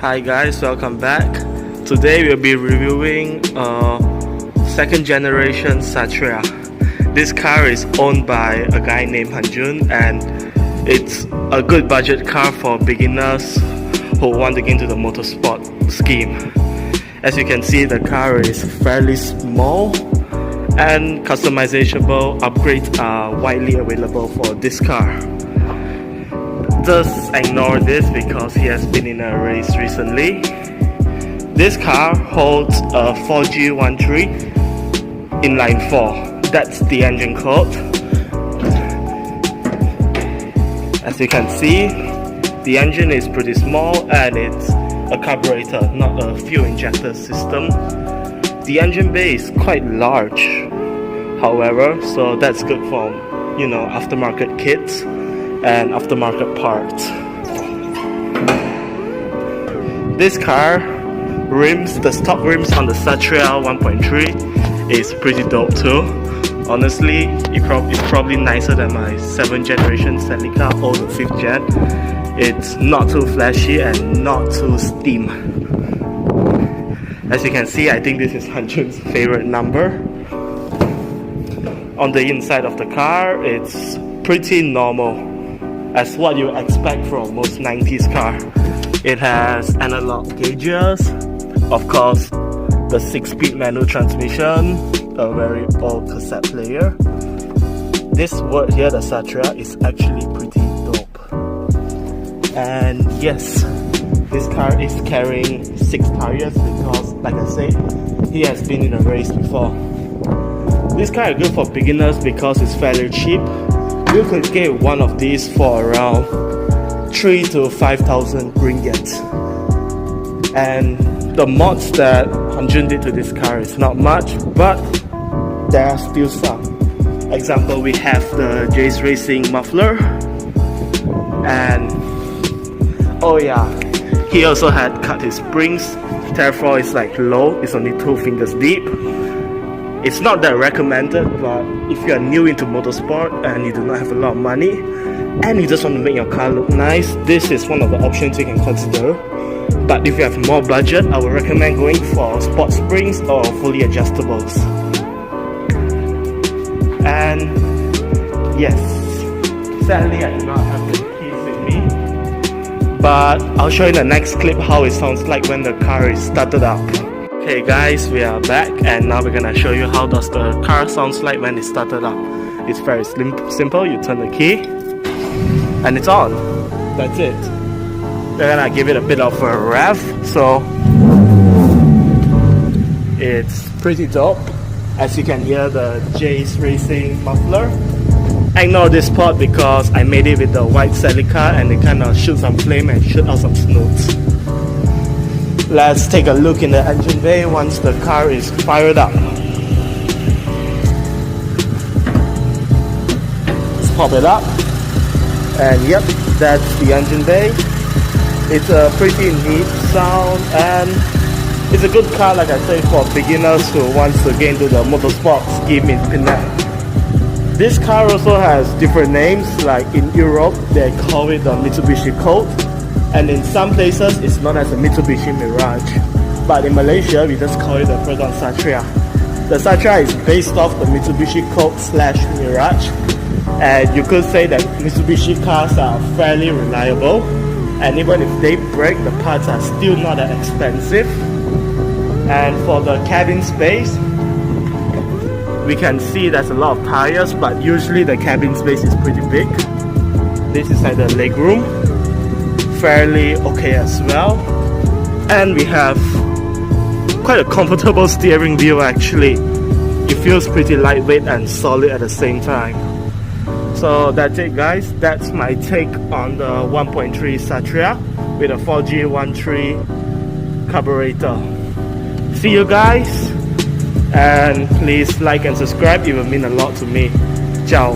Hi guys, welcome back. Today we'll be reviewing second generation Satria. This car is owned by a guy named Hanjun, and it's a good budget car for beginners who want to get into the motorsport scheme. As you can see, the car is fairly small and customizable upgrades are widely available for this car. Just ignore this because he has been in a race recently. This car holds a 4G13 inline 4. That's the engine code. As you can see, the engine is pretty small and it's a carburetor, not a fuel injector system. The engine bay is quite large, however, so that's good for, aftermarket kits and aftermarket parts. This car, the stock rims on the Satria 1.3 is pretty dope too. Honestly, it's probably nicer than my 7th generation Celica or the 5th gen. It's not too flashy and not too steam. As you can see, I think this is Hanjun's favorite number. On the inside of the car, it's pretty normal, as what you expect from most 90s car. It has analog gauges, of course, the 6-speed manual transmission, a very old cassette player. This word here, the Satria, is actually pretty dope. And yes, this car is carrying 6 tires because, like I said, he has been in a race before. This car is good for beginners because it's fairly cheap. You could get one of these for around 3,000 to 5,000 ringgit. And the mods that Hanjun did to this car is not much, but there are still some. Example, we have the Jace Racing muffler, and oh yeah, he also had cut his springs. Therefore it's like low, it's only 2 fingers deep. It's not that recommended, but if you are new into motorsport and you do not have a lot of money and you just want to make your car look nice, this is one of the options you can consider. But if you have more budget, I would recommend going for sport springs or fully adjustables. And yes, sadly I do not have the keys with me, but I'll show you in the next clip how it sounds like when the car is started up. Okay guys, we are back and now we're gonna show you how does the car sounds like when it started up. It's very simple. You turn the key and it's on. That's it. We're gonna give it a bit of a rev, so it's pretty dope. As you can hear the Jace Racing muffler. Ignore this part because I made it with the white Celica and it kind of shoots some flame and shoot out some snoots. Let's take a look in the engine bay once the car is fired up. Let's pop it up. And yep, that's the engine bay. It's a pretty neat sound and it's a good car, like I say, for beginners who wants to get into the motorsport scheme in Penang. This car also has different names, like in Europe they call it the Mitsubishi Colt, and in some places it's known as a Mitsubishi Mirage. But in Malaysia we just call it the Proton Satria. The Satria is based off the Mitsubishi Colt / Mirage, and you could say that Mitsubishi cars are fairly reliable, and even if they break, the parts are still not that expensive. And for the cabin space, we can see there's a lot of tires, but usually the cabin space is pretty big. This is like the legroom, fairly okay as well. And we have quite a comfortable steering wheel actually. It feels pretty lightweight and solid at the same time. So that's it guys, that's my take on the 1.3 Satria with a 4G13 carburetor. See you guys, and please like and subscribe, it will mean a lot to me. Ciao.